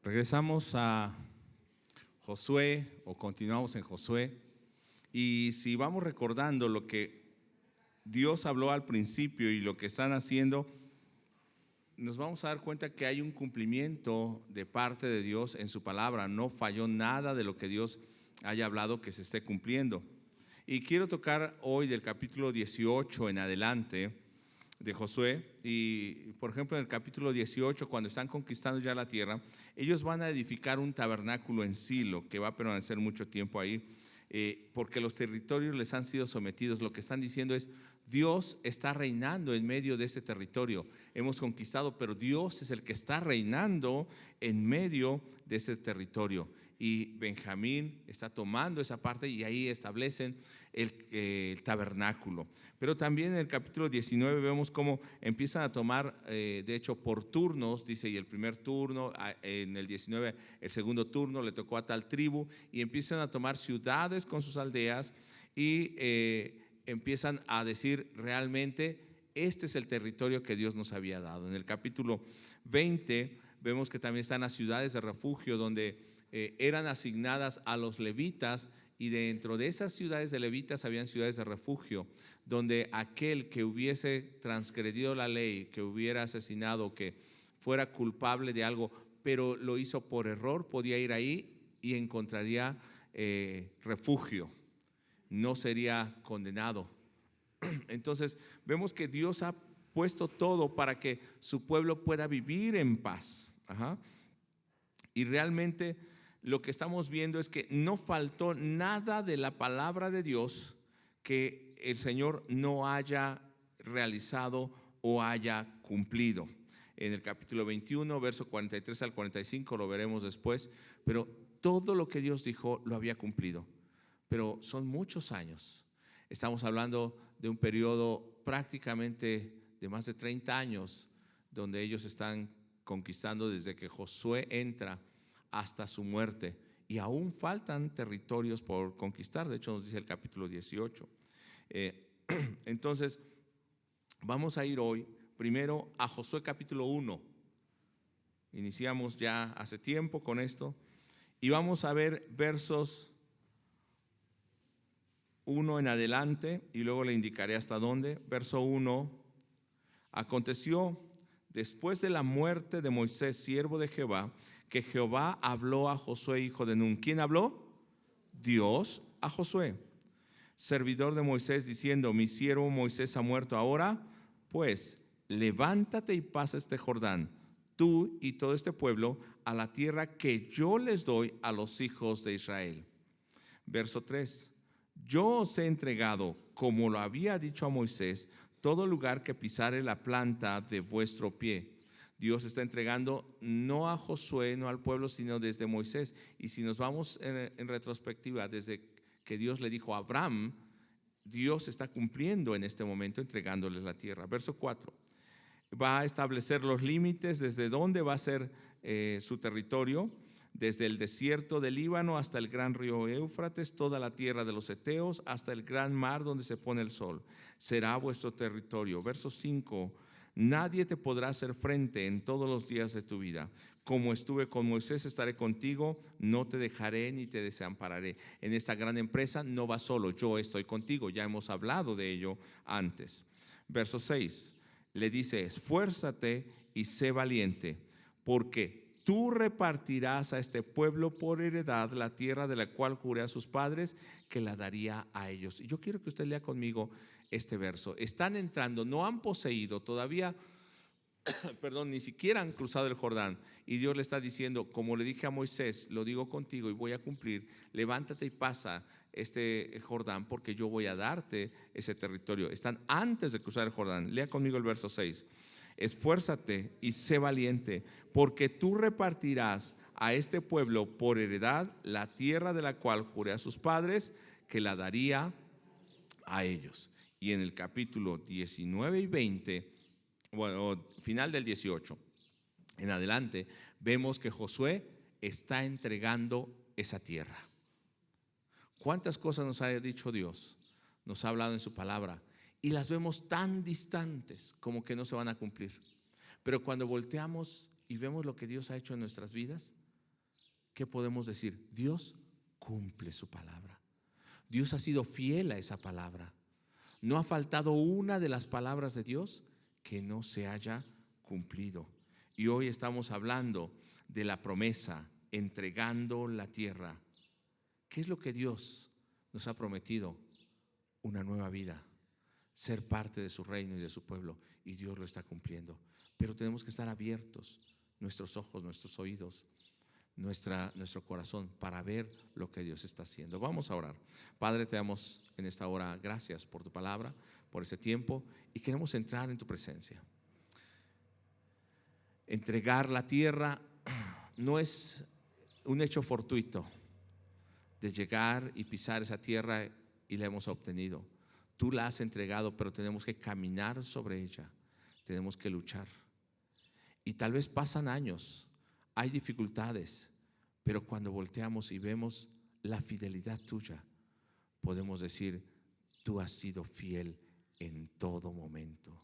Regresamos a Josué o continuamos en Josué, y si vamos recordando lo que Dios habló al principio y lo que están haciendo, nos vamos a dar cuenta que hay un cumplimiento de parte de Dios en su palabra. No falló nada de lo que Dios haya hablado que se esté cumpliendo. Y quiero tocar hoy del capítulo 18 en adelante de Josué. Y por ejemplo, en el capítulo 18, cuando están conquistando ya la tierra, ellos van a edificar un tabernáculo en Silo que va a permanecer mucho tiempo ahí, porque los territorios les han sido sometidos. Lo que están diciendo es: Dios está reinando en medio de ese territorio. Hemos conquistado, pero Dios es el que está reinando en medio de ese territorio. Y Benjamín está tomando esa parte y ahí establecen el tabernáculo. Pero también en el capítulo 19 vemos cómo empiezan a tomar, de hecho por turnos, dice, y el primer turno, en el 19 el segundo turno le tocó a tal tribu, y empiezan a tomar ciudades con sus aldeas y empiezan a decir: realmente este es el territorio que Dios nos había dado. En el capítulo 20 vemos que también están las ciudades de refugio donde eran asignadas a los levitas, y dentro de esas ciudades de levitas habían ciudades de refugio donde aquel que hubiese transgredido la ley, que hubiera asesinado, que fuera culpable de algo, pero lo hizo por error, podía ir ahí y encontraría refugio, no sería condenado. Entonces vemos que Dios ha puesto todo para que su pueblo pueda vivir en paz. Y realmente lo que estamos viendo es que no faltó nada de la palabra de Dios que el Señor no haya realizado o haya cumplido. En el capítulo 21, verso 43 al 45, lo veremos después, pero todo lo que Dios dijo lo había cumplido. Pero son muchos años. Estamos hablando de un periodo prácticamente de más de 30 años donde ellos están conquistando desde que Josué entra hasta su muerte, y aún faltan territorios por conquistar. De hecho nos dice el capítulo 18. Entonces vamos a ir hoy primero a Josué capítulo 1. Iniciamos ya hace tiempo con esto y vamos a ver versos 1 en adelante y luego le indicaré hasta dónde. Verso 1: aconteció después de la muerte de Moisés, siervo de Jehová, que Jehová habló a Josué, hijo de Nun. ¿Quién habló? Dios a Josué, servidor de Moisés, diciendo: mi siervo Moisés ha muerto ahora, pues levántate y pasa este Jordán, tú y todo este pueblo, a la tierra que yo les doy a los hijos de Israel. Verso 3: yo os he entregado, como lo había dicho a Moisés, todo lugar que pisare la planta de vuestro pie. Dios está entregando no a Josué, no al pueblo, sino desde Moisés. Y si nos vamos en retrospectiva, desde que Dios le dijo a Abraham, Dios está cumpliendo en este momento, entregándoles la tierra. Verso 4: va a establecer los límites desde dónde va a ser su territorio, desde el desierto del Líbano hasta el gran río Éufrates, toda la tierra de los heteos, hasta el gran mar donde se pone el sol, será vuestro territorio. Verso 5: nadie te podrá hacer frente en todos los días de tu vida. Como estuve con Moisés, estaré contigo, no te dejaré ni te desampararé. En esta gran empresa no vas solo, yo estoy contigo. Ya hemos hablado de ello antes. Verso 6 le dice: esfuérzate y sé valiente, porque tú repartirás a este pueblo por heredad la tierra de la cual juré a sus padres que la daría a ellos. Y yo quiero que usted lea conmigo este verso. Están entrando, no han poseído todavía, ni siquiera han cruzado el Jordán, y Dios le está diciendo: como le dije a Moisés, lo digo contigo y voy a cumplir. Levántate y pasa este Jordán, porque yo voy a darte ese territorio. Están antes de cruzar el Jordán. Lea conmigo el verso 6: esfuérzate y sé valiente, porque tú repartirás a este pueblo por heredad la tierra de la cual juré a sus padres que la daría a ellos. Y en el capítulo 19 y 20, bueno, final del 18 en adelante, vemos que Josué está entregando esa tierra. ¿Cuántas cosas nos ha dicho Dios? Nos ha hablado en su palabra y las vemos tan distantes como que no se van a cumplir. Pero cuando volteamos y vemos lo que Dios ha hecho en nuestras vidas, ¿qué podemos decir? Dios cumple su palabra. Dios ha sido fiel a esa palabra. No ha faltado una de las palabras de Dios que no se haya cumplido. Y hoy estamos hablando de la promesa, entregando la tierra. ¿Qué es lo que Dios nos ha prometido? Una nueva vida, ser parte de su reino y de su pueblo, y Dios lo está cumpliendo. Pero tenemos que estar abiertos, nuestros ojos, nuestros oídos, nuestro corazón, para ver lo que Dios está haciendo. Vamos a orar. Padre, te damos en esta hora gracias por tu palabra, por ese tiempo, y queremos entrar en tu presencia. Entregar la tierra no es un hecho fortuito de llegar y pisar esa tierra y la hemos obtenido. Tú la has entregado, pero tenemos que caminar sobre ella, tenemos que luchar. Y tal vez pasan años, hay dificultades, pero cuando volteamos y vemos la fidelidad tuya, podemos decir: tú has sido fiel en todo momento,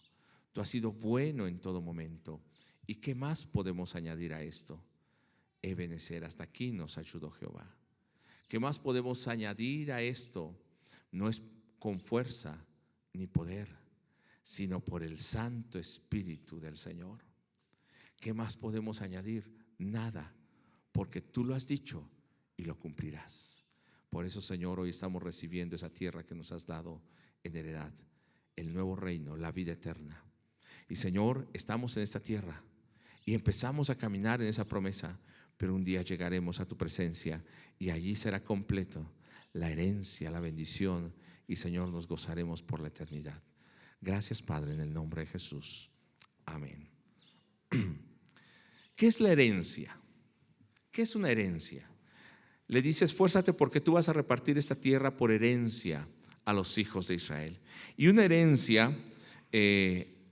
tú has sido bueno en todo momento. ¿Y qué más podemos añadir a esto? Ebenecer, hasta aquí nos ayudó Jehová. ¿Qué más podemos añadir a esto? No es con fuerza ni poder, sino por el Santo Espíritu del Señor. ¿Qué más podemos añadir? Nada, porque tú lo has dicho y lo cumplirás. Por eso, Señor, hoy estamos recibiendo esa tierra que nos has dado en heredad, el nuevo reino, la vida eterna. Y Señor, estamos en esta tierra y empezamos a caminar en esa promesa, pero un día llegaremos a tu presencia y allí será completo la herencia, la bendición, y Señor, nos gozaremos por la eternidad. Gracias, Padre, en el nombre de Jesús. Amén. ¿Qué es la herencia? ¿Qué es una herencia? Le dice: esfuérzate porque tú vas a repartir esta tierra por herencia a los hijos de Israel. Y una herencia,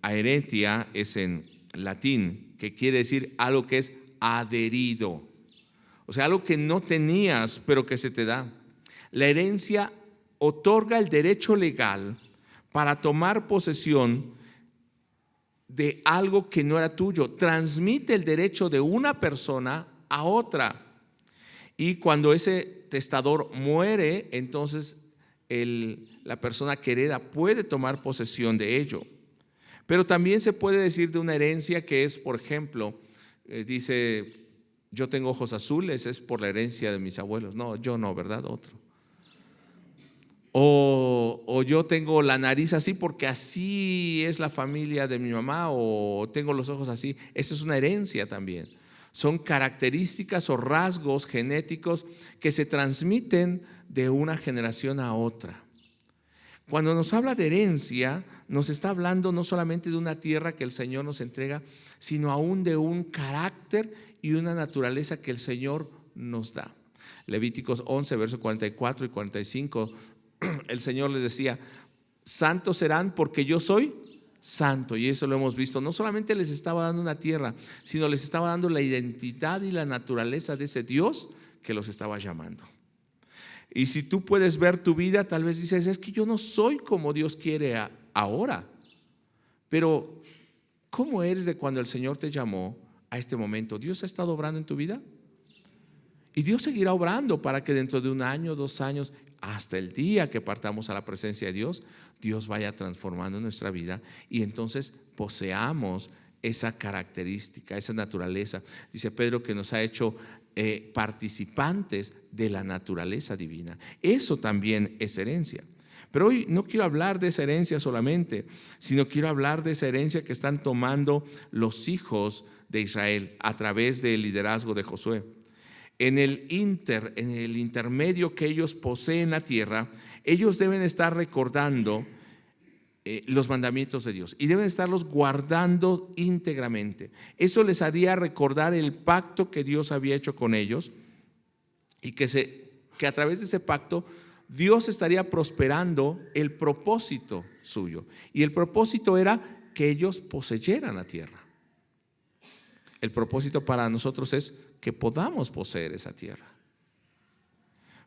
aeretia, es en latín, que quiere decir algo que es adherido. O sea, algo que no tenías, pero que se te da. La herencia otorga el derecho legal para tomar posesión de algo que no era tuyo. Transmite el derecho de una persona a otra. Y cuando ese testador muere, entonces la persona que hereda puede tomar posesión de ello. Pero también se puede decir de una herencia que es, por ejemplo, dice: yo tengo ojos azules, es por la herencia de mis abuelos. No, yo no, ¿verdad? Otro. O yo tengo la nariz así porque así es la familia de mi mamá, o tengo los ojos así. Esa es una herencia también. Son características o rasgos genéticos que se transmiten de una generación a otra. Cuando nos habla de herencia, nos está hablando no solamente de una tierra que el Señor nos entrega, sino aún de un carácter y una naturaleza que el Señor nos da. Levíticos 11, versos 44 y 45, el Señor les decía: santos serán porque yo soy santo. Y eso lo hemos visto. No solamente les estaba dando una tierra, sino les estaba dando la identidad y la naturaleza de ese Dios que los estaba llamando. Y si tú puedes ver tu vida, tal vez dices: es que yo no soy como Dios quiere ahora. Pero ¿cómo eres de cuando el Señor te llamó a este momento? ¿Dios ha estado obrando en tu vida? Y Dios seguirá obrando para que dentro de 1 año, 2 años, hasta el día que partamos a la presencia de Dios, Dios vaya transformando nuestra vida y entonces poseamos esa característica, esa naturaleza. Dice Pedro que nos ha hecho participantes de la naturaleza divina. Eso también es herencia. Pero hoy no quiero hablar de esa herencia solamente, sino quiero hablar de esa herencia que están tomando los hijos de Israel a través del liderazgo de Josué. En el intermedio que ellos poseen la tierra, ellos deben estar recordando los mandamientos de Dios y deben estarlos guardando íntegramente. Eso les haría recordar el pacto que Dios había hecho con ellos y que a través de ese pacto Dios estaría prosperando el propósito suyo. Y el propósito era que ellos poseyeran la tierra. El propósito para nosotros es que podamos poseer esa tierra.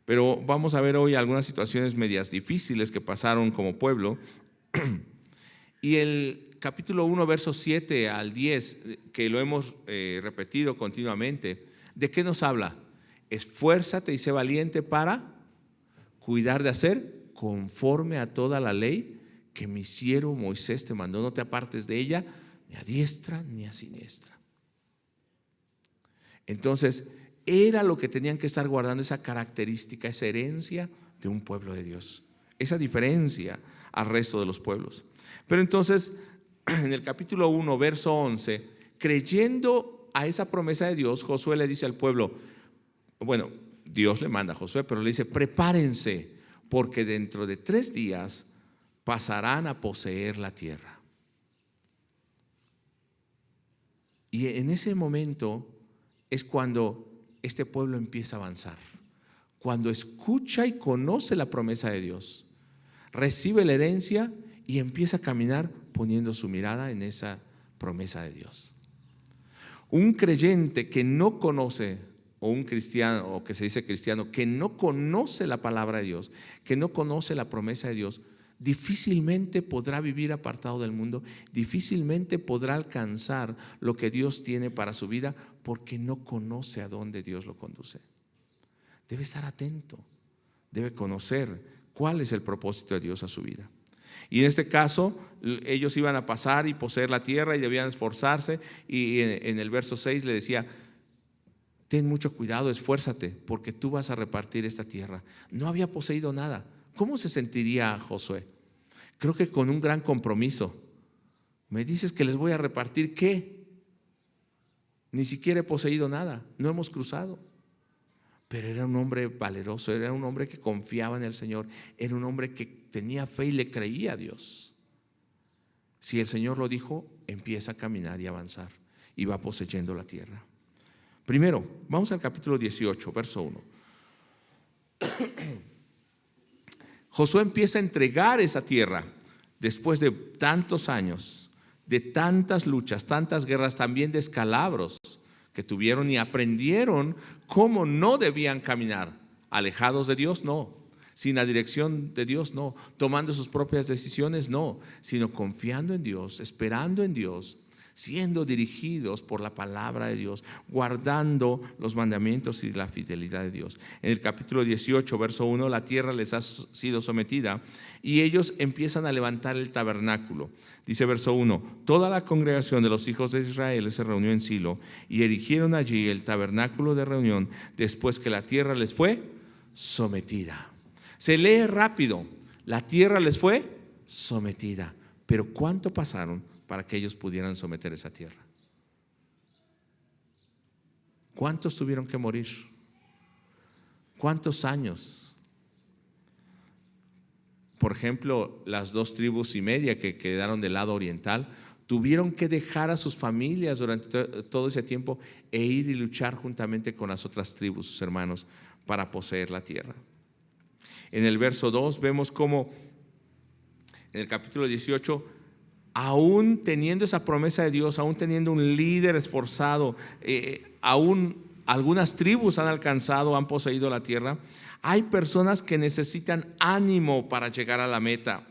Pero vamos a ver hoy algunas situaciones medias difíciles que pasaron como pueblo. Y el capítulo 1, versos 7 al 10, que lo hemos repetido continuamente, ¿de qué nos habla? esfuérzate y sé valiente para cuidar de hacer conforme a toda la ley que mi siervo Moisés te mandó. No te apartes de ella, ni a diestra ni a siniestra. Entonces, era lo que tenían que estar guardando, esa característica, esa herencia de un pueblo de Dios, esa diferencia al resto de los pueblos. Pero entonces, en el capítulo 1, verso 11, creyendo a esa promesa de Dios, Josué le dice al pueblo, bueno, Dios le manda a Josué, pero le dice, prepárense, porque dentro de 3 días pasarán a poseer la tierra. Y en ese momento es cuando este pueblo empieza a avanzar, cuando escucha y conoce la promesa de Dios, recibe la herencia y empieza a caminar poniendo su mirada en esa promesa de Dios. Un creyente que no conoce, o un cristiano, o que se dice cristiano, que no conoce la palabra de Dios, que no conoce la promesa de Dios, difícilmente podrá vivir apartado del mundo, difícilmente podrá alcanzar lo que Dios tiene para su vida, porque no conoce a dónde Dios lo conduce. Debe estar atento, debe conocer cuál es el propósito de Dios a su vida. Y en este caso, ellos iban a pasar y poseer la tierra y debían esforzarse. Y en el verso 6 le decía, ten mucho cuidado, esfuérzate, porque tú vas a repartir esta tierra. No había poseído nada. ¿Cómo se sentiría Josué? Creo que con un gran compromiso. Me dices que les voy a repartir, ¿qué? Ni siquiera he poseído nada, no hemos cruzado. Pero era un hombre valeroso, era un hombre que confiaba en el Señor, era un hombre que tenía fe y le creía a Dios. Si el Señor lo dijo, empieza a caminar y avanzar y va poseyendo la tierra. Primero, vamos al capítulo 18, verso 1. Josué empieza a entregar esa tierra después de tantos años, de tantas luchas, tantas guerras, también descalabros que tuvieron, y aprendieron cómo no debían caminar, alejados de Dios, no, sin la dirección de Dios, no, tomando sus propias decisiones, no, sino confiando en Dios, esperando en Dios, siendo dirigidos por la palabra de Dios, guardando los mandamientos y la fidelidad de Dios. En el capítulo 18, verso 1, la tierra les ha sido sometida y ellos empiezan a levantar el tabernáculo. Dice verso 1, toda la congregación de los hijos de Israel se reunió en Silo y erigieron allí el tabernáculo de reunión después que la tierra les fue sometida. Se lee rápido, la tierra les fue sometida, pero ¿cuánto pasaron para que ellos pudieran someter esa tierra? ¿Cuántos tuvieron que morir? ¿Cuántos años? Por ejemplo, las 2 tribus y media que quedaron del lado oriental tuvieron que dejar a sus familias durante todo ese tiempo e ir y luchar juntamente con las otras tribus, sus hermanos, para poseer la tierra. En el verso 2 vemos cómo en el capítulo 18, aún teniendo esa promesa de Dios, aún teniendo un líder esforzado, aún algunas tribus han alcanzado, han poseído la tierra, hay personas que necesitan ánimo para llegar a la meta.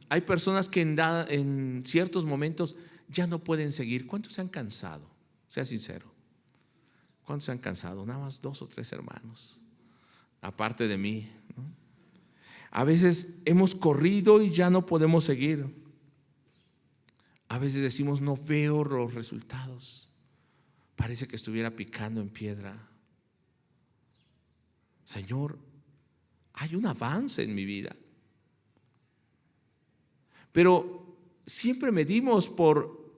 Hay personas que en ciertos momentos ya no pueden seguir. ¿Cuántos se han cansado? Sea sincero. ¿Cuántos se han cansado? Nada más 2 o 3 hermanos, aparte de mí, ¿no? A veces hemos corrido y ya no podemos seguir. A veces decimos, no veo los resultados. Parece que estuviera picando en piedra. Señor, hay un avance en mi vida. Pero siempre medimos por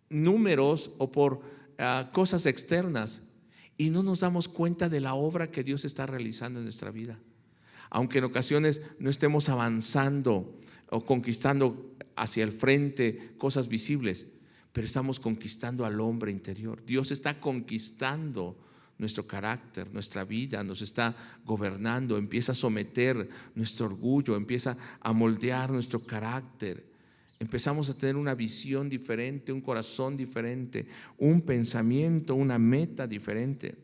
números o por cosas externas y no nos damos cuenta de la obra que Dios está realizando en nuestra vida. Aunque en ocasiones no estemos avanzando o conquistando hacia el frente cosas visibles, pero estamos conquistando al hombre interior. Dios está conquistando nuestro carácter, nuestra vida, nos está gobernando, empieza a someter nuestro orgullo, empieza a moldear nuestro carácter. Empezamos a tener una visión diferente, un corazón diferente, un pensamiento, una meta diferente.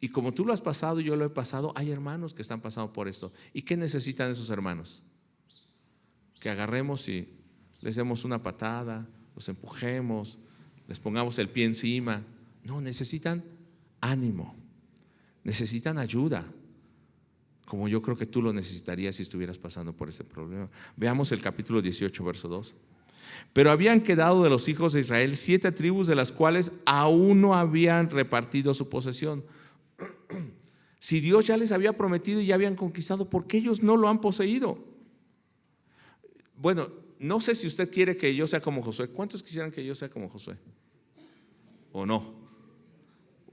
Y como tú lo has pasado y yo lo he pasado, hay hermanos que están pasando por esto. ¿Y qué necesitan esos hermanos? Que agarremos y les demos una patada, los empujemos, les pongamos el pie encima, No, necesitan ánimo, necesitan ayuda, como yo creo que tú lo necesitarías si estuvieras pasando por este problema. Veamos el capítulo 18, verso 2. Pero habían quedado de los hijos de Israel 7 tribus, de las cuales aún no habían repartido su posesión. Si Dios ya les había prometido y ya habían conquistado, ¿por qué ellos no lo han poseído? Bueno, no sé si usted quiere que yo sea como Josué. ¿Cuántos quisieran que yo sea como Josué? ¿O no?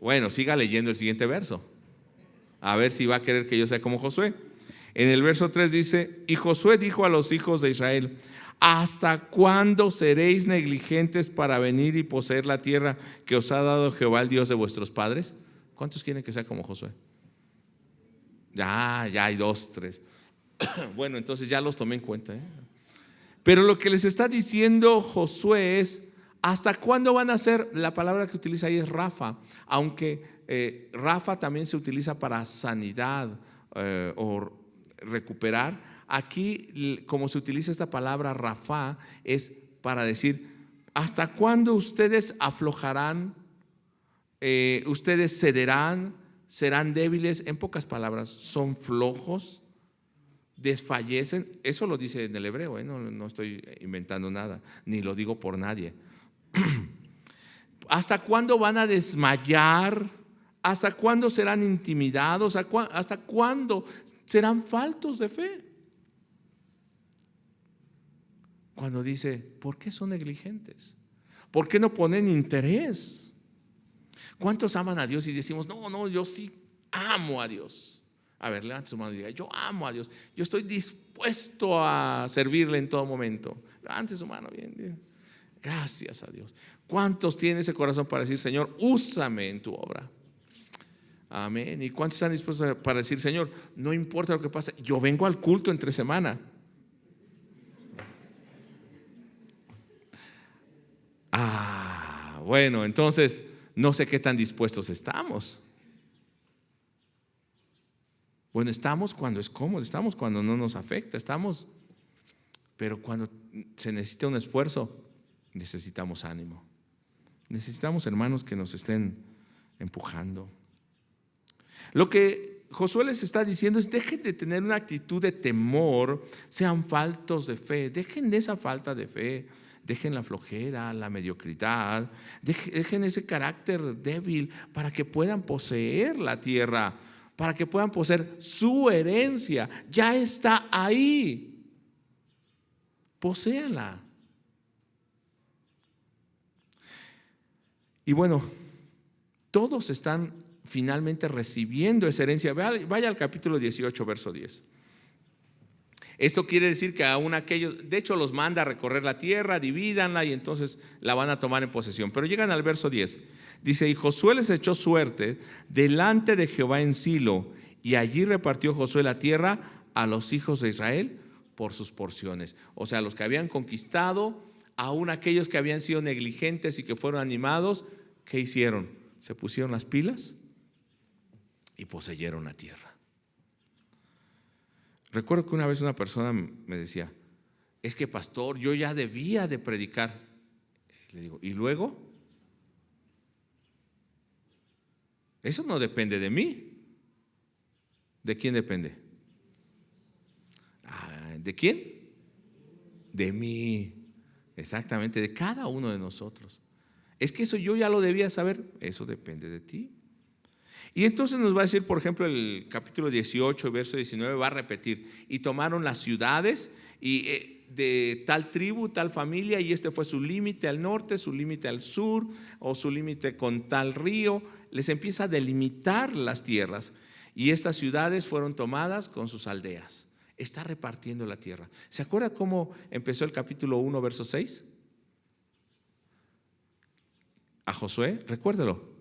Bueno, siga leyendo el siguiente verso, a ver si va a querer que yo sea como Josué. En el verso 3 dice: y Josué dijo a los hijos de Israel: ¿hasta cuándo seréis negligentes para venir y poseer la tierra que os ha dado Jehová, el Dios de vuestros padres? ¿Cuántos quieren que sea como Josué? Ya hay 2, 3. Bueno, entonces ya los tomé en cuenta, ¿eh? Pero lo que les está diciendo Josué es: ¿hasta cuándo van a ser? La palabra que utiliza ahí es Rafa, aunque Rafa también se utiliza para sanidad o recuperar. Aquí, como se utiliza esta palabra Rafa, es para decir: ¿hasta cuándo ustedes aflojarán? Ustedes cederán, serán débiles. En pocas palabras, son flojos, desfallecen. Eso lo dice en el hebreo, no estoy inventando nada, ni lo digo por nadie. ¿Hasta cuándo van a desmayar? ¿Hasta cuándo serán intimidados? ¿Hasta cuándo serán faltos de fe? Cuando dice: ¿por qué son negligentes? ¿Por qué no ponen interés? ¿Cuántos aman a Dios y decimos: no, yo sí amo a Dios? A ver, levante su mano y diga: yo amo a Dios, yo estoy dispuesto a servirle en todo momento. Levante su mano, bien. Gracias a Dios. ¿Cuántos tienen ese corazón para decir: Señor, úsame en tu obra? Amén. ¿Y cuántos están dispuestos para decir: Señor, no importa lo que pase, yo vengo al culto entre semana? Bueno, entonces no sé qué tan dispuestos estamos. Bueno, estamos cuando es cómodo, estamos cuando no nos afecta, estamos, pero cuando se necesita un esfuerzo, necesitamos ánimo. Necesitamos hermanos que nos estén empujando. Lo que Josué les está diciendo es: dejen de tener una actitud de temor, sean faltos de fe, dejen de esa falta de fe, dejen la flojera, la mediocridad, dejen ese carácter débil para que puedan poseer la tierra, para que puedan poseer su herencia. Ya está ahí, poséanla. Y bueno, todos están finalmente recibiendo esa herencia. Vaya al capítulo 18, verso 10. Esto quiere decir que aún aquellos, de hecho los manda a recorrer la tierra, divídanla y entonces la van a tomar en posesión. Pero llegan al verso 10. Dice: y Josué les echó suerte delante de Jehová en Silo, y allí repartió Josué la tierra a los hijos de Israel por sus porciones. O sea, los que habían conquistado, aún aquellos que habían sido negligentes y que fueron animados, ¿qué hicieron? Se pusieron las pilas y poseyeron la tierra. Recuerdo que una vez una persona me decía: es que pastor, yo ya debía de predicar. Le digo: ¿y luego? Eso no depende de mí. ¿De quién depende? ¿De quién? De mí. Exactamente, de cada uno de nosotros. Es que eso yo ya lo debía saber. Eso depende de ti. Y entonces nos va a decir, por ejemplo, el capítulo 18, verso 19, va a repetir: y tomaron las ciudades y de tal tribu, tal familia, y este fue su límite al norte, su límite al sur, o su límite con tal río. Les empieza a delimitar las tierras, y estas ciudades fueron tomadas con sus aldeas. Está repartiendo la tierra. ¿Se acuerda cómo empezó el capítulo 1, verso 6? A Josué, recuérdalo: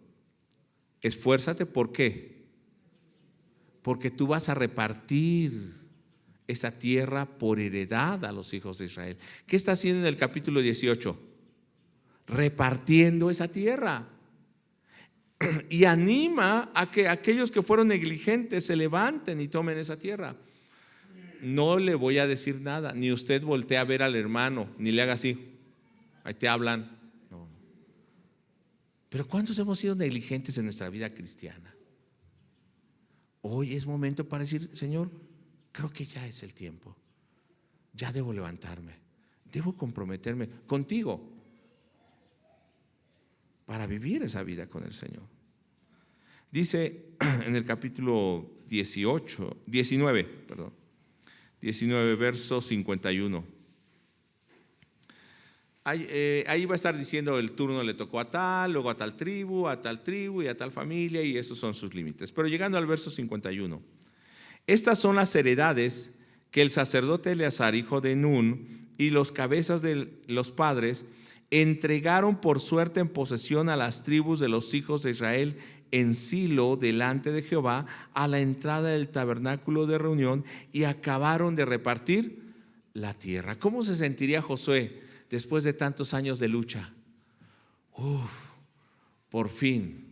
esfuérzate. ¿Por qué? Porque tú vas a repartir esa tierra por heredad a los hijos de Israel. ¿Qué está haciendo en el capítulo 18? Repartiendo esa tierra. Y anima a que aquellos que fueron negligentes se levanten y tomen esa tierra. No le voy a decir nada, ni usted voltea a ver al hermano, ni le haga así: ahí te hablan. No. Pero ¿cuántos hemos sido negligentes en nuestra vida cristiana? Hoy es momento para decir: Señor, creo que ya es el tiempo. Ya debo levantarme, debo comprometerme contigo para vivir esa vida con el Señor. Dice en el capítulo 19, verso 51. Ahí va a estar diciendo: el turno le tocó a tal, luego a tal tribu y a tal familia, y esos son sus límites. Pero llegando al verso 51, estas son las heredades que el sacerdote Eleazar, hijo de Nun, y los cabezas de los padres entregaron por suerte en posesión a las tribus de los hijos de Israel en Silo delante de Jehová, a la entrada del tabernáculo de reunión, y acabaron de repartir la tierra. ¿Cómo se sentiría Josué después de tantos años de lucha? Por fin.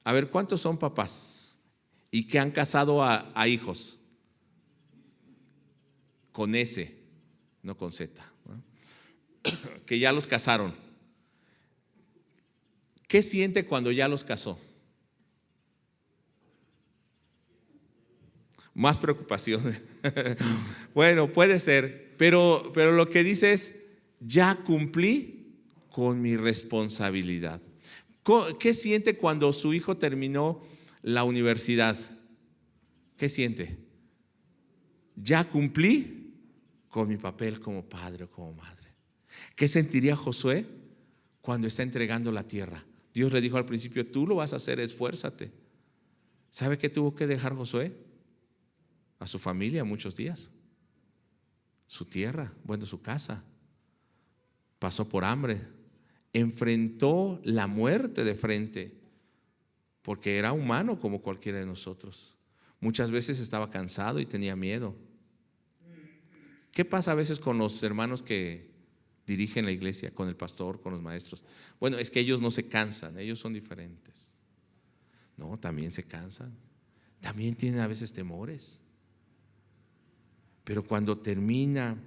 A ver, ¿cuántos son papás y que han casado a hijos? Con S, no con Z, ¿no? Que ya los casaron. ¿Qué siente cuando ya los casó? Más preocupación. Bueno, puede ser, pero lo que dice es: ya cumplí con mi responsabilidad. ¿Qué siente cuando su hijo terminó la universidad? ¿Qué siente? Ya cumplí con mi papel como padre o como madre. ¿Qué sentiría Josué cuando está entregando la tierra? Dios le dijo al principio: tú lo vas a hacer, esfuérzate. ¿Sabe qué tuvo que dejar Josué? A su familia muchos días, su tierra, su casa. Pasó por hambre, enfrentó la muerte de frente, porque era humano como cualquiera de nosotros. Muchas veces estaba cansado y tenía miedo. ¿Qué pasa a veces con los hermanos que dirigen la iglesia, con el pastor, con los maestros? Bueno, es que ellos no se cansan, ellos son diferentes. No, también se cansan, también tienen a veces temores. Pero cuando termina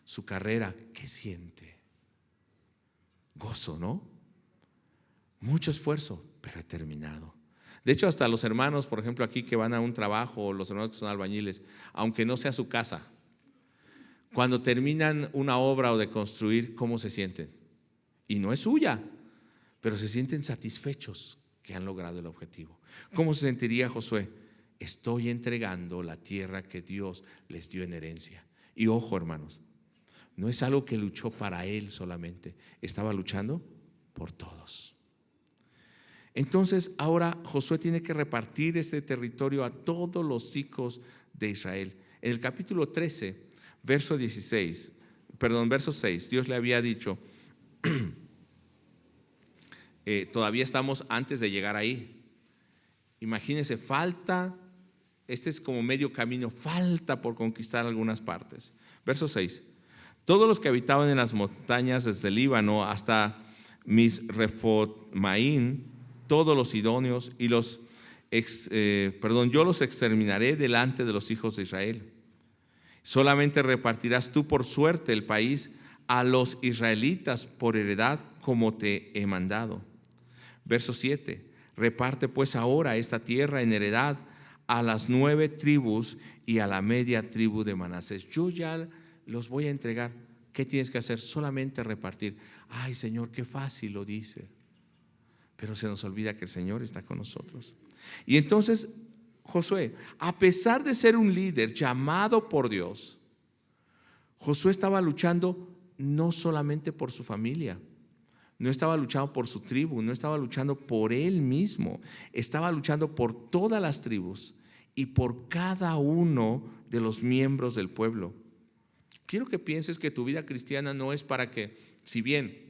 su carrera, ¿qué siente? Gozo, ¿no? Mucho esfuerzo, pero he terminado. De hecho, hasta los hermanos, por ejemplo, aquí que van a un trabajo, o los hermanos que son albañiles, aunque no sea su casa, cuando terminan una obra o de construir, ¿cómo se sienten? Y no es suya, pero se sienten satisfechos que han logrado el objetivo. ¿Cómo se sentiría Josué? Estoy entregando la tierra que Dios les dio en herencia. Y ojo, hermanos, no es algo que luchó para él solamente, estaba luchando por todos. Entonces ahora Josué tiene que repartir este territorio a todos los hijos de Israel. En el capítulo 13, verso 6, Dios le había dicho, todavía estamos antes de llegar ahí. Imagínense, este es como medio camino, falta por conquistar algunas partes. Verso 6. Todos los que habitaban en las montañas desde el Líbano hasta Misrefotmaín, todos los sidonios y yo los exterminaré delante de los hijos de Israel. Solamente repartirás tú por suerte el país a los israelitas por heredad, como te he mandado. Verso 7. Reparte pues ahora esta tierra en heredad a las 9 tribus y a la media tribu de Manasés. Yo ya los voy a entregar. ¿Qué tienes que hacer? Solamente repartir. Ay, Señor, qué fácil lo dice. Pero se nos olvida que el Señor está con nosotros. Y entonces Josué, a pesar de ser un líder llamado por Dios, Josué estaba luchando no solamente por su familia, no estaba luchando por su tribu, no estaba luchando por él mismo, estaba luchando por todas las tribus y por cada uno de los miembros del pueblo. Quiero que pienses que tu vida cristiana no es para que, si bien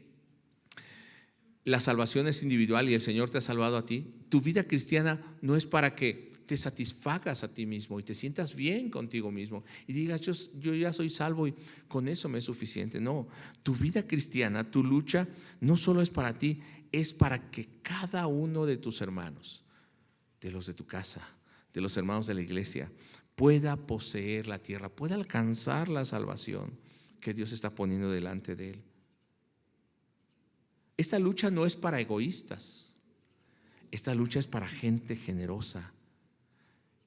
la salvación es individual y el Señor te ha salvado a ti, tu vida cristiana no es para que te satisfagas a ti mismo y te sientas bien contigo mismo y digas yo ya soy salvo y con eso me es suficiente. No, tu vida cristiana, tu lucha no solo es para ti, es para que cada uno de tus hermanos, de los de tu casa, de los hermanos de la iglesia, pueda poseer la tierra, pueda alcanzar la salvación que Dios está poniendo delante de él. Esta lucha no es para egoístas. esta lucha es para gente generosa,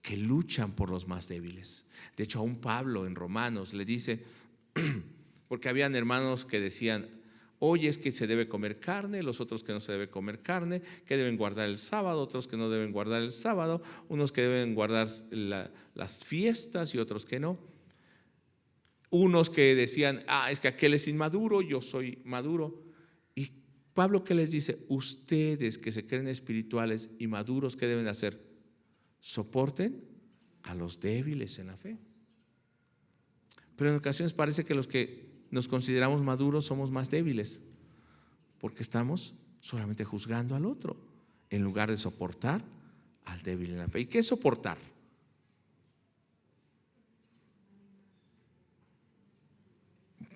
que luchan por los más débiles. De hecho, aún Pablo en Romanos le dice, porque habían hermanos que decían, hoy es que se debe comer carne, los otros que no se debe comer carne, que deben guardar el sábado, otros que no deben guardar el sábado, unos que deben guardar las fiestas y otros que no. Unos que decían, es que aquel es inmaduro, yo soy maduro. Y Pablo, ¿qué les dice? Ustedes que se creen espirituales y maduros, ¿qué deben hacer? Soporten a los débiles en la fe. Pero en ocasiones parece que los que nos consideramos maduros somos más débiles, porque estamos solamente juzgando al otro en lugar de soportar al débil en la fe. ¿Y qué es soportar?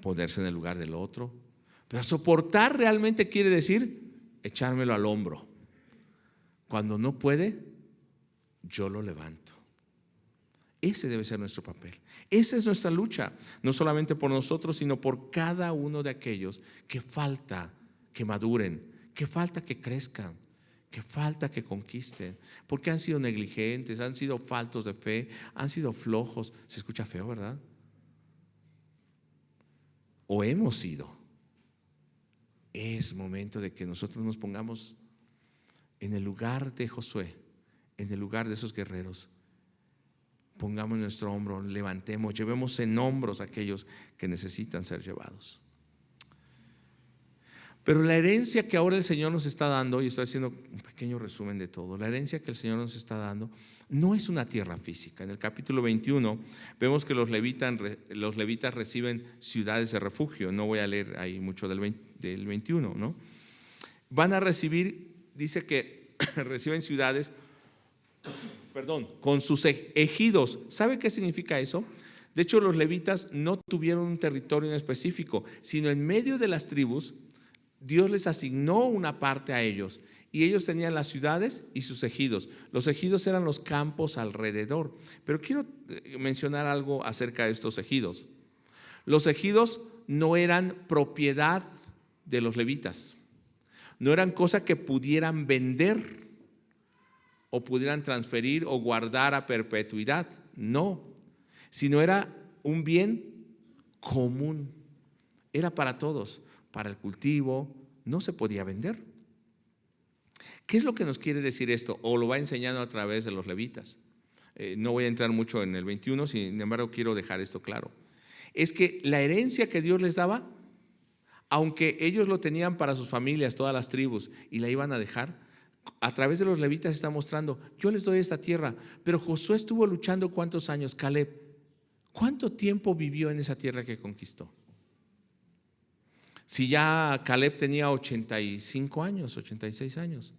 Ponerse en el lugar del otro. Pero soportar realmente quiere decir echármelo al hombro. Cuando no puede, yo lo levanto. Ese debe ser nuestro papel. Esa es nuestra lucha, no solamente por nosotros, sino por cada uno de aquellos que falta que maduren, que falta que crezcan, que falta que conquisten, porque han sido negligentes, han sido faltos de fe, han sido flojos. Se escucha feo, ¿verdad? O hemos sido. Es momento de que nosotros nos pongamos en el lugar de Josué, en el lugar de esos guerreros. Pongamos nuestro hombro, levantemos, llevemos en hombros a aquellos que necesitan ser llevados. Pero la herencia que ahora el Señor nos está dando, y estoy haciendo un pequeño resumen de todo, la herencia que el Señor nos está dando no es una tierra física. En el capítulo 21 vemos que los levitas reciben ciudades de refugio. No voy a leer ahí mucho del 21, ¿no? Van a recibir, dice que reciben ciudades, con sus ejidos. ¿Sabe qué significa eso? De hecho, los levitas no tuvieron un territorio en específico, sino en medio de las tribus, Dios les asignó una parte a ellos. Y ellos tenían las ciudades y sus ejidos. Los ejidos eran los campos alrededor. Pero quiero mencionar algo acerca de estos ejidos. Los ejidos no eran propiedad de los levitas. No eran cosas que pudieran vender o pudieran transferir o guardar a perpetuidad. No, sino era un bien común. Era para todos, para el cultivo, no se podía vender. ¿Qué es lo que nos quiere decir esto? O lo va enseñando a través de los levitas. No voy a entrar mucho en el 21, sin embargo quiero dejar esto claro. Es que la herencia que Dios les daba, aunque ellos lo tenían para sus familias, todas las tribus, y la iban a dejar, a través de los levitas está mostrando, yo les doy esta tierra. Pero Josué estuvo luchando ¿cuántos años? Caleb, ¿cuánto tiempo vivió en esa tierra que conquistó? Si ya Caleb tenía 85 años, 86 años,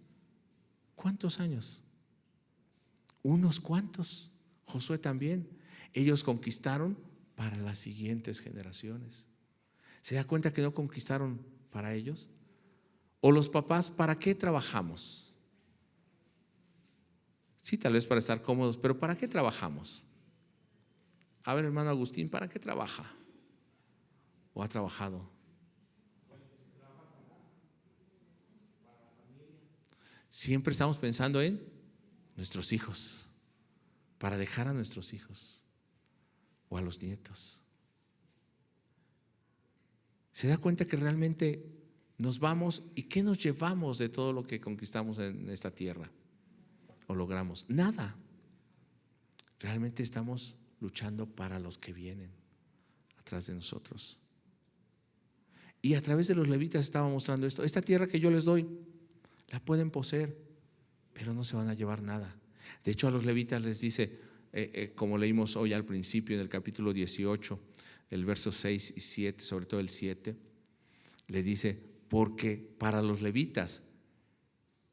¿cuántos años? Unos cuantos. Josué también. Ellos conquistaron para las siguientes generaciones. ¿Se da cuenta que no conquistaron para ellos? O los papás, ¿para qué trabajamos? Sí, tal vez para estar cómodos, pero ¿para qué trabajamos? A ver, hermano Agustín, ¿para qué trabaja? ¿O ha trabajado? Siempre estamos pensando en nuestros hijos, para dejar a nuestros hijos o a los nietos. ¿Se da cuenta que realmente nos vamos y qué nos llevamos de todo lo que conquistamos en esta tierra o logramos? Nada. Realmente estamos luchando para los que vienen atrás de nosotros. Y a través de los levitas estaba mostrando esto. Esta tierra que yo les doy, la pueden poseer, pero no se van a llevar nada. De hecho, a los levitas les dice, como leímos hoy al principio en el capítulo 18, el verso 6 y 7, sobre todo el 7, le dice, porque para los levitas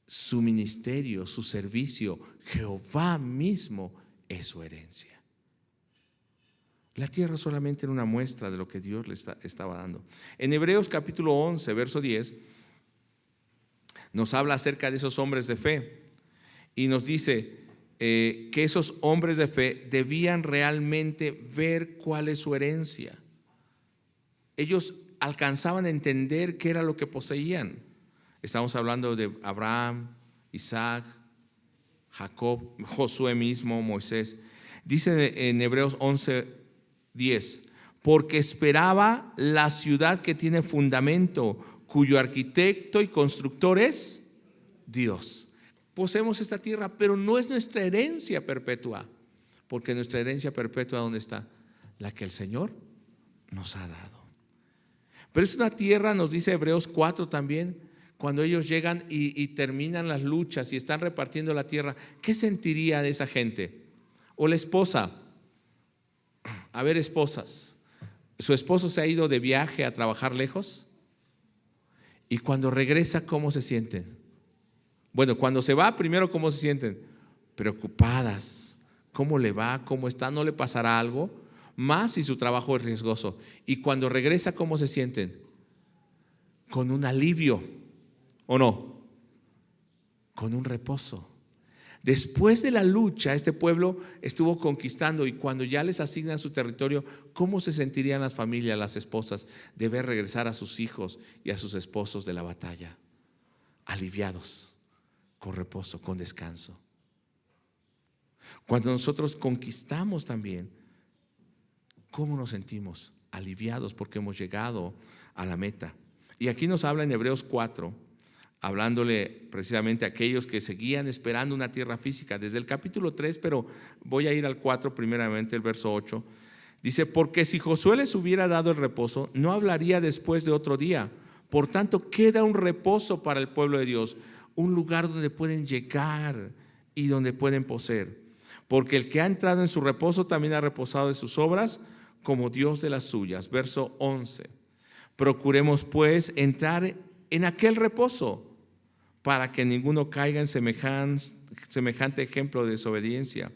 su ministerio, su servicio, Jehová mismo es su herencia. La tierra solamente era una muestra de lo que Dios le estaba dando. En Hebreos capítulo 11, verso 10, nos habla acerca de esos hombres de fe y nos dice que esos hombres de fe debían realmente ver cuál es su herencia. Ellos alcanzaban a entender qué era lo que poseían. Estamos hablando de Abraham, Isaac, Jacob, Josué mismo, Moisés. Dice en Hebreos 11:10, porque esperaba la ciudad que tiene fundamento, cuyo arquitecto y constructor es Dios. Poseemos esta tierra, pero no es nuestra herencia perpetua, porque nuestra herencia perpetua, ¿dónde está? La que el Señor nos ha dado. Pero es una tierra, nos dice Hebreos 4 también, cuando ellos llegan y terminan las luchas y están repartiendo la tierra, ¿qué sentiría de esa gente? O la esposa, a ver, esposas, su esposo se ha ido de viaje a trabajar lejos y cuando regresa, ¿cómo se sienten? Bueno, cuando se va, primero, ¿cómo se sienten? Preocupadas. ¿Cómo le va? ¿Cómo está? ¿No le pasará algo? Más si su trabajo es riesgoso. Y cuando regresa, ¿cómo se sienten? Con un alivio, ¿o no? Con un reposo. Después de la lucha, este pueblo estuvo conquistando y cuando ya les asignan su territorio, ¿cómo se sentirían las familias, las esposas, de ver regresar a sus hijos y a sus esposos de la batalla? Aliviados, con reposo, con descanso. Cuando nosotros conquistamos también, ¿cómo nos sentimos? Aliviados porque hemos llegado a la meta. Y aquí nos habla en Hebreos 4, hablándole precisamente a aquellos que seguían esperando una tierra física, desde el capítulo 3, pero voy a ir al 4 primeramente, el verso 8. Dice, porque si Josué les hubiera dado el reposo, no hablaría después de otro día. Por tanto, queda un reposo para el pueblo de Dios, un lugar donde pueden llegar y donde pueden poseer. Porque el que ha entrado en su reposo también ha reposado de sus obras como Dios de las suyas. Verso 11. Procuremos pues entrar en aquel reposo para que ninguno caiga en semejante ejemplo de desobediencia.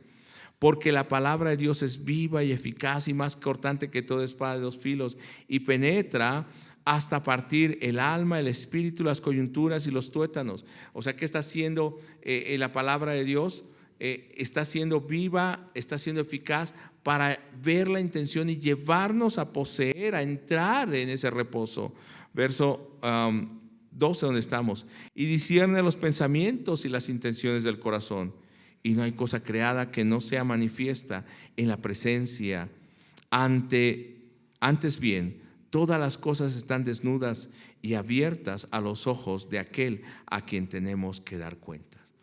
Porque la palabra de Dios es viva y eficaz y más cortante que toda espada de dos filos y penetra hasta partir el alma, el espíritu, las coyunturas y los tuétanos. O sea, ¿qué está haciendo la palabra de Dios? Está siendo viva, está siendo eficaz para ver la intención y llevarnos a poseer, a entrar en ese reposo. Verso 12 donde estamos. Y discierne los pensamientos y las intenciones del corazón. Y no hay cosa creada que no sea manifiesta en la presencia. Antes bien, todas las cosas están desnudas y abiertas a los ojos de aquel a quien tenemos que dar cuentas.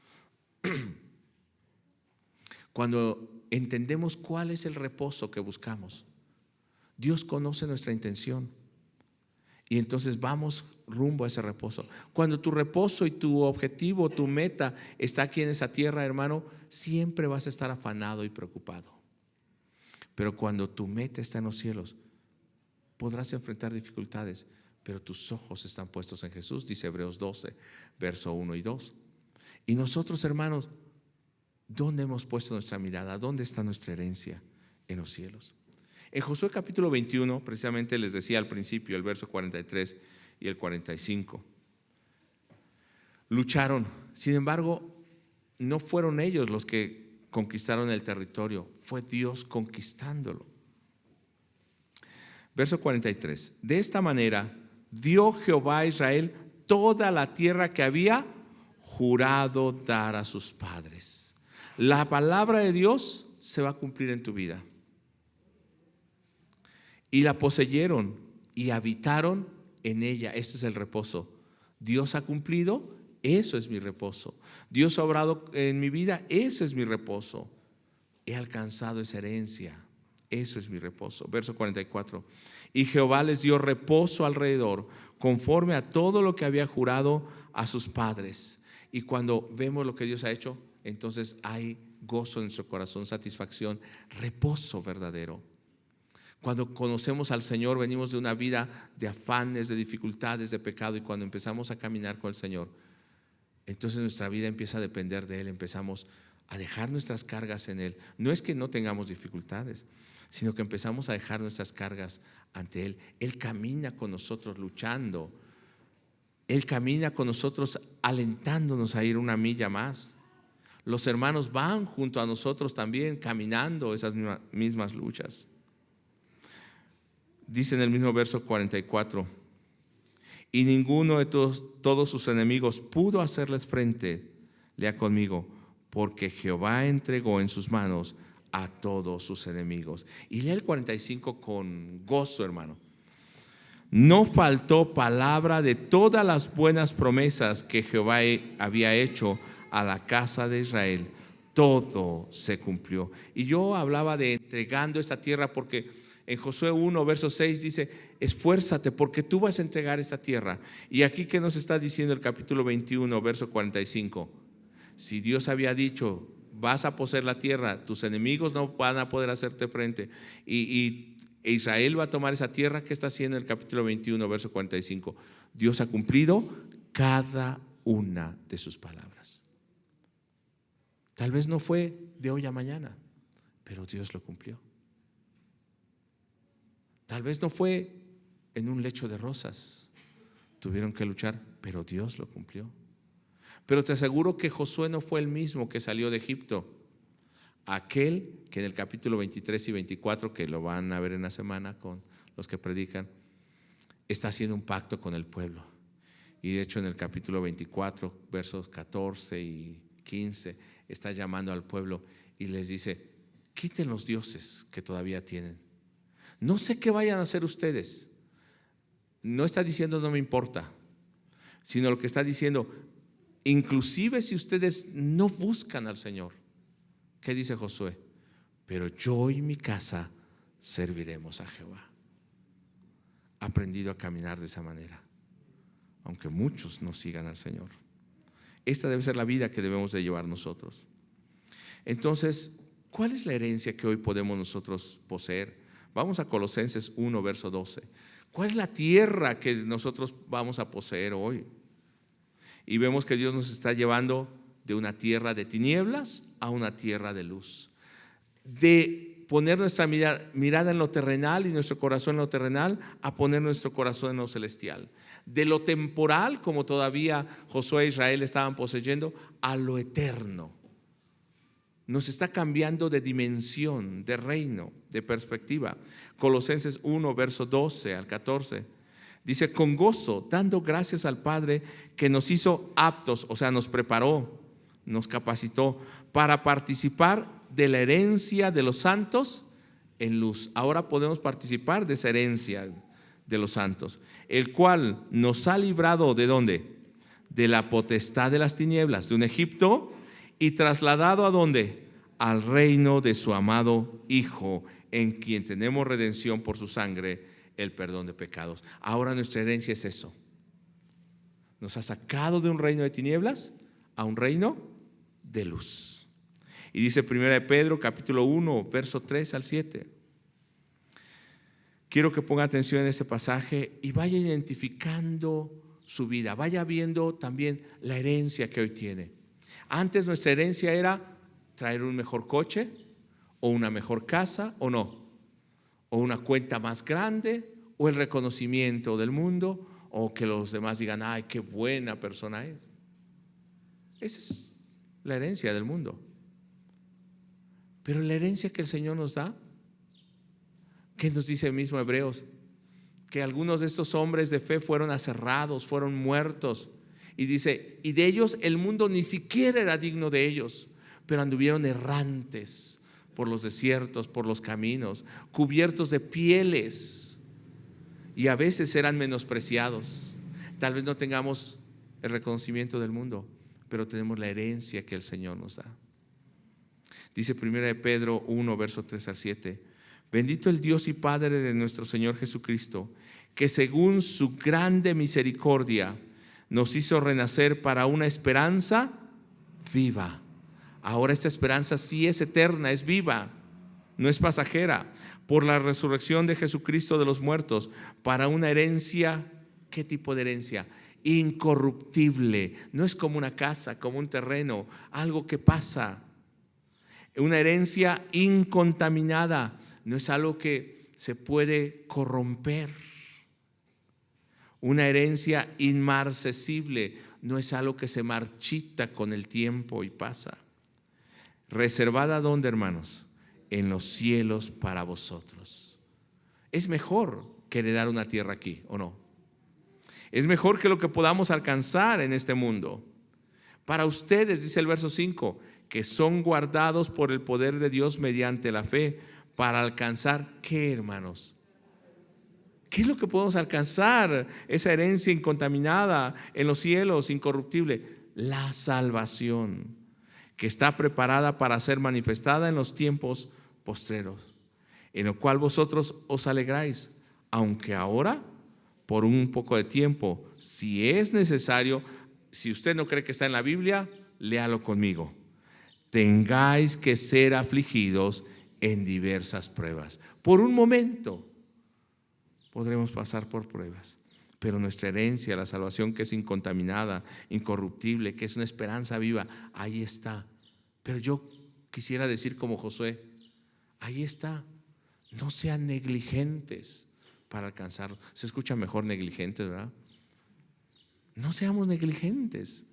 Cuando entendemos cuál es el reposo que buscamos, Dios conoce nuestra intención y entonces vamos rumbo a ese reposo. Cuando tu reposo y tu objetivo, tu meta está aquí en esa tierra, hermano, siempre vas a estar afanado y preocupado. Pero cuando tu meta está en los cielos, podrás enfrentar dificultades, pero tus ojos están puestos en Jesús, dice Hebreos 12, verso 1 y 2. Y nosotros, hermanos, ¿dónde hemos puesto nuestra mirada? ¿Dónde está nuestra herencia? En los cielos. En Josué capítulo 21, precisamente les decía al principio, el verso 43 y el 45. Lucharon, sin embargo, no fueron ellos los que conquistaron el territorio, fue Dios conquistándolo. Verso 43. De esta manera dio Jehová a Israel toda la tierra que había jurado dar a sus padres. La palabra de Dios se va a cumplir en tu vida. Y la poseyeron y habitaron en ella. Este es el reposo. Dios ha cumplido, eso es mi reposo. Dios ha obrado en mi vida, ese es mi reposo. He alcanzado esa herencia, eso es mi reposo. Verso 44. Y Jehová les dio reposo alrededor, conforme a todo lo que había jurado a sus padres. Y cuando vemos lo que Dios ha hecho, entonces hay gozo en nuestro corazón, satisfacción, reposo verdadero. Cuando conocemos al Señor, venimos de una vida de afanes, de dificultades, de pecado, y cuando empezamos a caminar con el Señor, entonces nuestra vida empieza a depender de Él, empezamos a dejar nuestras cargas en Él. No es que no tengamos dificultades, sino que empezamos a dejar nuestras cargas ante Él. Él camina con nosotros luchando, Él camina con nosotros alentándonos a ir una milla más. Los hermanos van junto a nosotros también caminando esas mismas luchas. Dice en el mismo verso 44, y ninguno de todos sus enemigos pudo hacerles frente. Lea conmigo: porque Jehová entregó en sus manos a todos sus enemigos. Y lea el 45 con gozo, hermano. No faltó palabra de todas las buenas promesas que Jehová había hecho a la casa de Israel. Todo se cumplió. Y yo hablaba de entregando esta tierra, porque en Josué 1 verso 6 dice: esfuérzate porque tú vas a entregar esta tierra. Y aquí, ¿qué nos está diciendo el capítulo 21 verso 45? Si Dios había dicho: vas a poseer la tierra, tus enemigos no van a poder hacerte frente, y Israel va a tomar esa tierra, ¿qué está haciendo en el capítulo 21 verso 45? Dios ha cumplido cada una de sus palabras. Tal vez no fue de hoy a mañana, pero Dios lo cumplió. Tal vez no fue en un lecho de rosas, tuvieron que luchar, pero Dios lo cumplió. Pero te aseguro que Josué no fue el mismo que salió de Egipto. Aquel que en el capítulo 23 y 24, que lo van a ver en la semana con los que predican, está haciendo un pacto con el pueblo. Y de hecho en el capítulo 24 versos 14 y 15 está llamando al pueblo y les dice: quiten los dioses que todavía tienen. No sé qué vayan a hacer ustedes. No está diciendo no me importa, sino lo que está diciendo: inclusive si ustedes no buscan al Señor, ¿qué dice Josué? Pero yo y mi casa serviremos a Jehová. Ha aprendido a caminar de esa manera, aunque muchos no sigan al Señor. Esta debe ser la vida que debemos de llevar nosotros. Entonces, ¿cuál es la herencia que hoy podemos nosotros poseer? Vamos a Colosenses 1 verso 12. ¿Cuál es la tierra que nosotros vamos a poseer hoy? Y vemos que Dios nos está llevando de una tierra de tinieblas a una tierra de luz. De poner nuestra mirada en lo terrenal y nuestro corazón en lo terrenal, a poner nuestro corazón en lo celestial. De lo temporal, como todavía Josué e Israel estaban poseyendo, a lo eterno. Nos está cambiando de dimensión, de reino, de perspectiva. Colosenses 1 verso 12 al 14 dice: con gozo, dando gracias al Padre que nos hizo aptos, o sea, nos preparó, nos capacitó para participar de la herencia de los santos en luz. Ahora podemos participar de esa herencia de los santos, el cual nos ha librado ¿de dónde? De la potestad de las tinieblas, de un Egipto, y trasladado ¿a dónde? Al reino de su amado Hijo, en quien tenemos redención por su sangre, el perdón de pecados. Ahora nuestra herencia es eso. Nos ha sacado de un reino de tinieblas a un reino de luz. Y dice 1 Pedro capítulo 1 verso 3 al 7. Quiero que ponga atención en este pasaje y vaya identificando su vida, vaya viendo también la herencia que hoy tiene. Antes nuestra herencia era traer un mejor coche, o una mejor casa, o no, o una cuenta más grande, o el reconocimiento del mundo, o que los demás digan: ay, qué buena persona es. Esa es la herencia del mundo. Pero la herencia que el Señor nos da, ¿qué nos dice el mismo Hebreos? Que algunos de estos hombres de fe fueron aserrados, fueron muertos. Y dice: y de ellos el mundo ni siquiera era digno de ellos, pero anduvieron errantes por los desiertos, por los caminos, cubiertos de pieles, y a veces eran menospreciados. Tal vez no tengamos el reconocimiento del mundo, pero tenemos la herencia que el Señor nos da. Dice 1 Pedro 1 verso 3 al 7: bendito el Dios y Padre de nuestro Señor Jesucristo, que según su grande misericordia nos hizo renacer para una esperanza viva. Ahora esta esperanza sí es eterna, es viva, no es pasajera, por la resurrección de Jesucristo de los muertos, para una herencia. ¿Qué tipo de herencia? Incorruptible. No es como una casa, como un terreno, algo que pasa. Una herencia incontaminada, no es algo que se puede corromper. Una herencia inmarcesible, no es algo que se marchita con el tiempo y pasa. Reservada ¿dónde, hermanos? En los cielos para vosotros. Es mejor que heredar una tierra aquí, ¿o no? Es mejor que lo que podamos alcanzar en este mundo. Para ustedes, dice el verso 5, que son guardados por el poder de Dios mediante la fe, para alcanzar, ¿qué, hermanos? ¿Qué es lo que podemos alcanzar? Esa herencia incontaminada en los cielos, incorruptible. La salvación, que está preparada para ser manifestada en los tiempos postreros, en lo cual vosotros os alegráis, aunque ahora, por un poco de tiempo, si es necesario. Si usted no cree que está en la Biblia, léalo conmigo. Tengáis que ser afligidos en diversas pruebas. Por un momento podremos pasar por pruebas, pero nuestra herencia, la salvación, que es incontaminada, incorruptible, que es una esperanza viva, ahí está. Pero yo quisiera decir como Josué, ahí está. No sean negligentes para alcanzarlo. Se escucha mejor negligentes, ¿verdad? No seamos negligentes.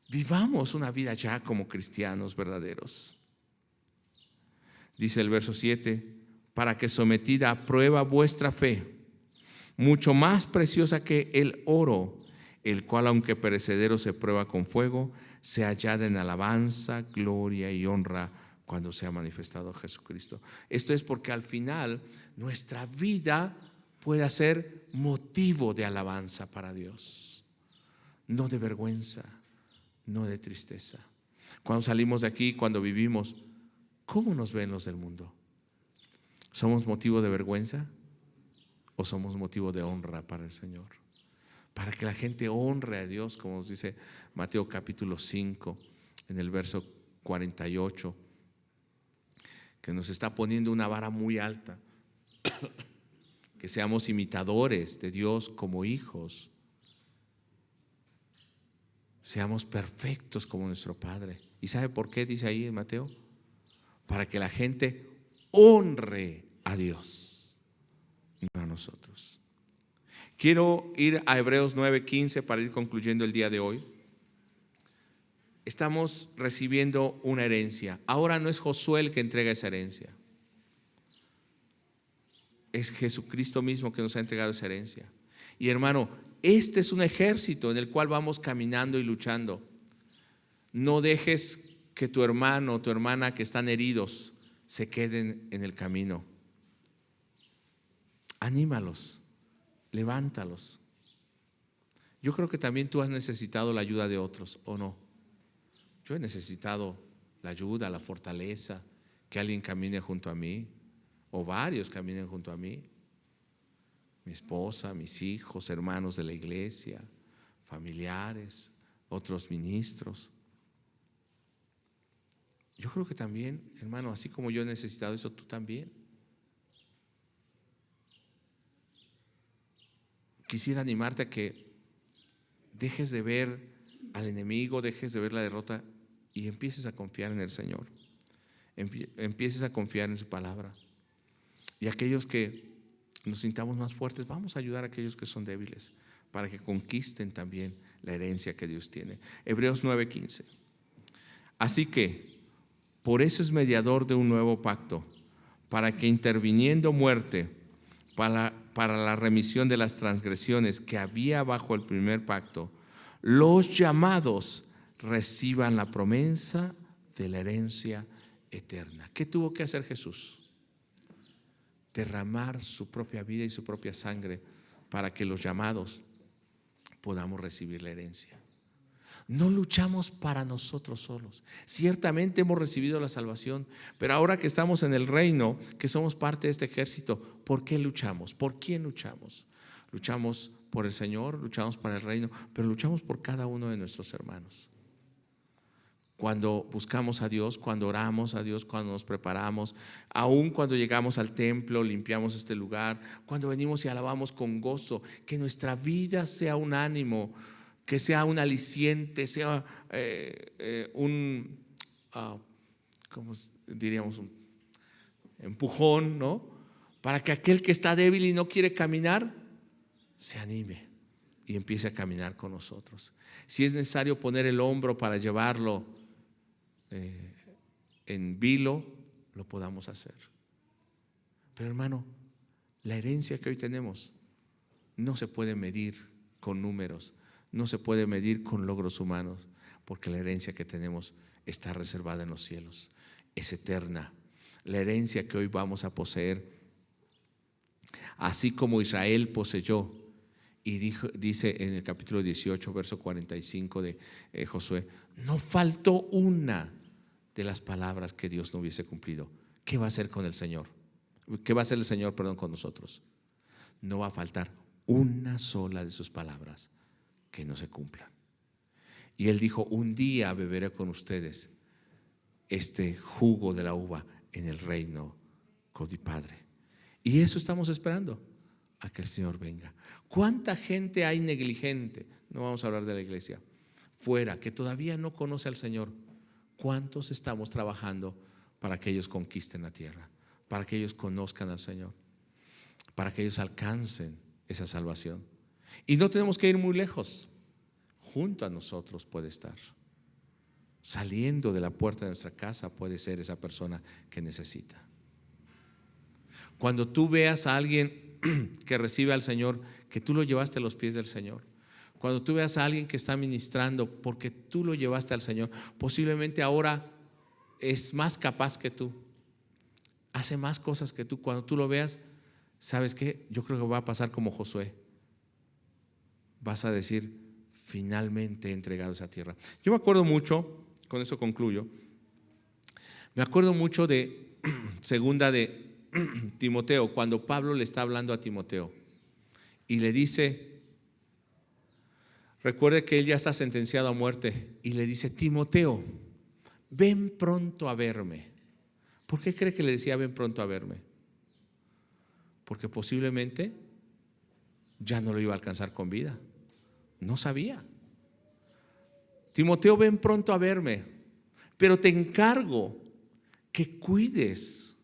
Vivamos una vida ya como cristianos verdaderos. Dice el verso 7, para que sometida a prueba vuestra fe, mucho más preciosa que el oro, el cual aunque perecedero se prueba con fuego, se hallada en alabanza, gloria y honra cuando sea manifestado Jesucristo. Esto es porque al final nuestra vida pueda ser motivo de alabanza para Dios, no de vergüenza, no de tristeza. Cuando salimos de aquí, cuando vivimos, ¿cómo nos ven los del mundo? ¿Somos motivo de vergüenza o somos motivo de honra para el Señor? Para que la gente honre a Dios, como nos dice Mateo capítulo 5 en el verso 48, que nos está poniendo una vara muy alta. Que seamos imitadores de Dios como hijos. Seamos perfectos como nuestro Padre. ¿Y sabe por qué dice ahí en Mateo? Para que la gente honre a Dios, no a nosotros. Quiero ir a Hebreos 9:15 para ir concluyendo el día de hoy. Estamos recibiendo una herencia. Ahora no es Josué el que entrega esa herencia. Es Jesucristo mismo que nos ha entregado esa herencia. Y hermano, este es un ejército en el cual vamos caminando y luchando. No dejes que tu hermano o tu hermana que están heridos se queden en el camino. Anímalos, levántalos. Yo creo que también tú has necesitado la ayuda de otros, ¿o no? Yo he necesitado la ayuda, la fortaleza, que alguien camine junto a mí, o varios caminen junto a mí. Mi esposa, mis hijos, hermanos de la iglesia, familiares, otros ministros. Yo creo que también, hermano, así como yo he necesitado eso, tú también. Quisiera animarte a que dejes de ver al enemigo, dejes de ver la derrota y empieces a confiar en el Señor. Empieces a confiar en su palabra. Y aquellos que nos sintamos más fuertes, vamos a ayudar a aquellos que son débiles para que conquisten también la herencia que Dios tiene. Hebreos 9:15. Así que por eso es mediador de un nuevo pacto, para que interviniendo muerte para la remisión de las transgresiones que había bajo el primer pacto, los llamados reciban la promesa de la herencia eterna. ¿Qué tuvo que hacer Jesús? Derramar su propia vida y su propia sangre para que los llamados podamos recibir la herencia. No luchamos para nosotros solos. Ciertamente hemos recibido la salvación, pero ahora que estamos en el reino, que somos parte de este ejército, ¿por qué luchamos? ¿Por quién luchamos? Luchamos por el Señor, luchamos para el reino, pero luchamos por cada uno de nuestros hermanos. Cuando buscamos a Dios, cuando oramos a Dios, cuando nos preparamos, aún cuando llegamos al templo, limpiamos este lugar, cuando venimos y alabamos con gozo, que nuestra vida sea un ánimo, que sea un aliciente, sea ¿cómo diríamos? Un empujón, ¿no? Para que aquel que está débil y no quiere caminar, se anime y empiece a caminar con nosotros. Si es necesario poner el hombro para llevarlo en vilo, lo podamos hacer. Pero hermano, la herencia que hoy tenemos no se puede medir con números, no se puede medir con logros humanos, porque la herencia que tenemos está reservada en los cielos, es eterna. La herencia que hoy vamos a poseer, así como Israel poseyó, y dice en el capítulo 18, verso 45 de Josué, no faltó una de las palabras que Dios no hubiese cumplido. ¿Qué va a hacer con el Señor? ¿Qué va a hacer el Señor, con nosotros? No va a faltar una sola de sus palabras que no se cumplan. Y Él dijo, un día beberé con ustedes este jugo de la uva en el reino con mi Padre. Y eso estamos esperando, a que el Señor venga. ¿Cuánta gente hay negligente? No vamos a hablar de la iglesia, fuera, que todavía no conoce al Señor. ¿Cuántos estamos trabajando para que ellos conquisten la tierra, para que ellos conozcan al Señor, para que ellos alcancen esa salvación? Y no tenemos que ir muy lejos. Junto a nosotros puede estar, saliendo de la puerta de nuestra casa puede ser esa persona que necesita. Cuando tú veas a alguien que recibe al Señor, que tú lo llevaste a los pies del Señor. Cuando tú veas a alguien que está ministrando porque tú lo llevaste al Señor, posiblemente ahora es más capaz que tú, hace más cosas que tú. Cuando tú lo veas, ¿sabes qué? Yo creo que va a pasar como Josué. Vas a decir, finalmente he entregado esa tierra. Yo me acuerdo mucho, con eso concluyo, me acuerdo mucho de segunda de Timoteo, cuando Pablo le está hablando a Timoteo y le dice, recuerde que él ya está sentenciado a muerte, y le dice, Timoteo, ven pronto a verme. ¿Por qué cree que le decía ven pronto a verme? Porque posiblemente ya no lo iba a alcanzar con vida. No sabía. Timoteo, ven pronto a verme, pero te encargo que cuides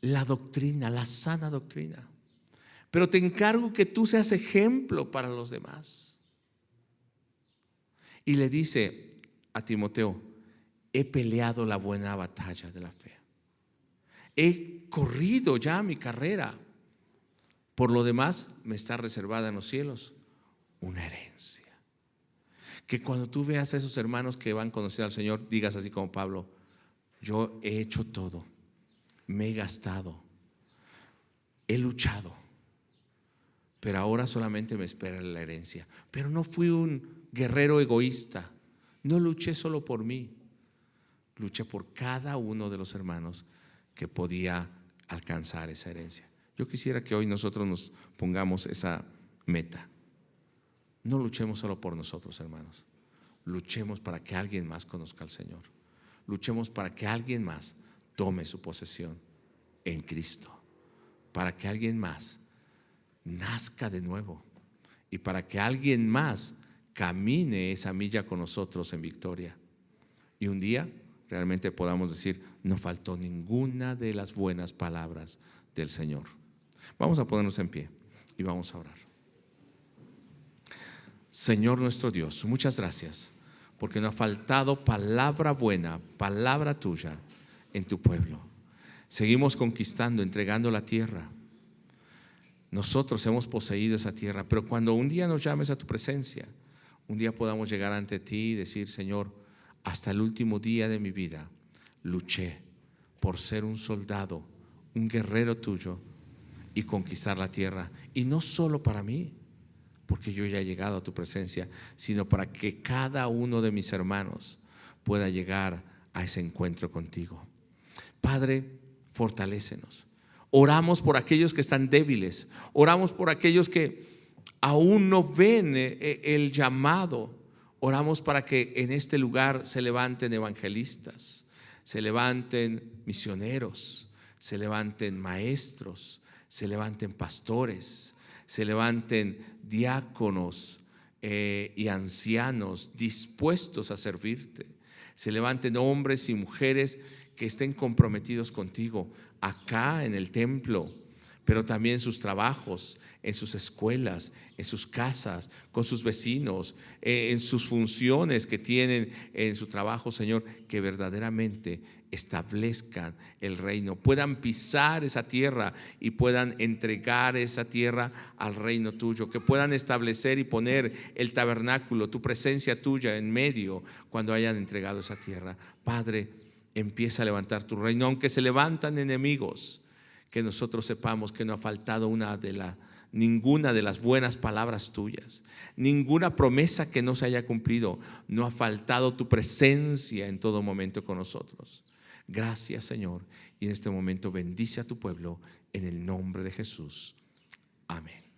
la doctrina, la sana doctrina. Pero te encargo que tú seas ejemplo para los demás. Y le dice a Timoteo, he peleado la buena batalla de la fe. He corrido ya mi carrera. Por lo demás, me está reservada en los cielos una herencia. Que cuando tú veas a esos hermanos que van a conocer al Señor, digas así como Pablo, yo he hecho todo, me he gastado, he luchado, pero ahora solamente me espera la herencia. Pero no fui un guerrero egoísta, no luché solo por mí, luché por cada uno de los hermanos que podía alcanzar esa herencia. Yo quisiera que hoy nosotros nos pongamos esa meta. No luchemos solo por nosotros, hermanos. Luchemos para que alguien más conozca al Señor. Luchemos para que alguien más tome su posesión en Cristo, para que alguien más nazca de nuevo y para que alguien más camine esa milla con nosotros en victoria. Y un día realmente podamos decir, no faltó ninguna de las buenas palabras del Señor. Vamos a ponernos en pie y vamos a orar. Señor nuestro Dios, muchas gracias porque no ha faltado palabra buena, palabra tuya en tu pueblo. Seguimos conquistando, entregando la tierra. Nosotros hemos poseído esa tierra, pero cuando un día nos llames a tu presencia, un día podamos llegar ante ti y decir, Señor, hasta el último día de mi vida luché por ser un soldado, un guerrero tuyo y conquistar la tierra. Y no solo para mí, porque yo ya he llegado a tu presencia, sino para que cada uno de mis hermanos pueda llegar a ese encuentro contigo. Padre, fortalécenos. Oramos por aquellos que están débiles, oramos por aquellos que aún no ven el llamado. Oramos para que en este lugar se levanten evangelistas, se levanten misioneros, se levanten maestros, se levanten pastores, se levanten diáconos y ancianos dispuestos a servirte. Se levanten hombres y mujeres que estén comprometidos contigo acá en el templo, pero también en sus trabajos, en sus escuelas, en sus casas, con sus vecinos, en sus funciones que tienen en su trabajo, Señor, que verdaderamente establezcan el reino, puedan pisar esa tierra y puedan entregar esa tierra al reino tuyo, que puedan establecer y poner el tabernáculo, tu presencia tuya en medio cuando hayan entregado esa tierra. Padre, empieza a levantar tu reino, aunque se levantan enemigos, que nosotros sepamos que no ha faltado ninguna de las buenas palabras tuyas, ninguna promesa que no se haya cumplido. No ha faltado tu presencia en todo momento con nosotros. Gracias, Señor, y en este momento bendice a tu pueblo en el nombre de Jesús. Amén.